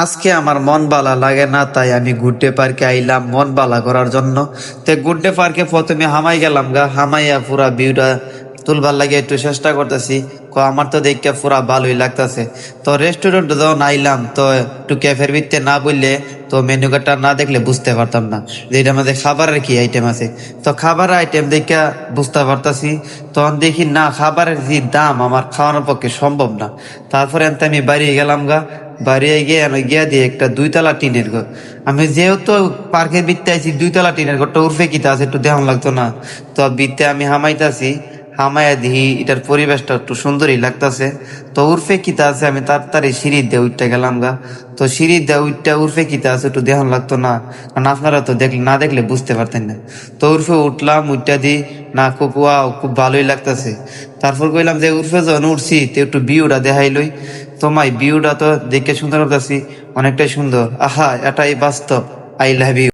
আজকে আমার মন ভালো লাগে না, তাই আমি গুড্ডে পার্কে আইলাম মন ভালো করার জন্য। তো গুড্ডে পার্কে প্রথমে হামাই গেলাম গা, হামাইয়া পুরা ভিউটা তুলবার লাগে একটু চেষ্টা করতেছি। আমার তো দেখতে পুরা ভালোই লাগতেছে। তো রেস্টুরেন্ট যখন আইলাম, তো একটু ক্যাফের ভিতরে না বললে তো মেনু কার্ডটা না দেখলে বুঝতে পারতাম না যে এটার মধ্যে খাবারের কি আইটেম আছে। তো খাবারের আইটেম দেখে বুঝতে পারতাছি। তখন দেখি না, খাবারের যে দাম আমার খাওয়ানোর পক্ষে সম্ভব না। তারপরে আমি বাড়ি গেলাম গা, বাড়ি গিয়ে আমি গিয়া দিয়ে একটা 2 তলা টিনের ঘর। আমি যেহেতু পার্কের বৃত্তে আছি, 2 তলা টিনের ঘরটা উর্ফে কিতা আছে একটু দেখান লাগতো না। তো বৃত্তে আমি হামাইতাছি, হামাইয়া দিহি এটার পরিবেশটা একটু সুন্দরই লাগতাছে। তো উর্ফে কিতা আছে আমি তাড়াতাড়ি সিঁড়ি দিয়ে উঠতে গেলাম গা। তো সিঁড়ি দিয়ে উঠতে উর্ফে কিতা আছে একটু দেখান লাগতো না, কারণ আপনারা তো না দেখলে বুঝতে পারতেন না। তো উর্ফে উঠলাম, উঠটা দি না খুব ওয়াও, খুব ভালোই লাগতাছে। তারপর কইলাম যে উর্ফে যখন উঠছি তো একটু ভিউটা দেখাই লই। তোমায় ভিউটা তো দেখে সুন্দর লাগতাছি, অনেকটাই সুন্দর। আহা, এটাই বাস্তব। I love you.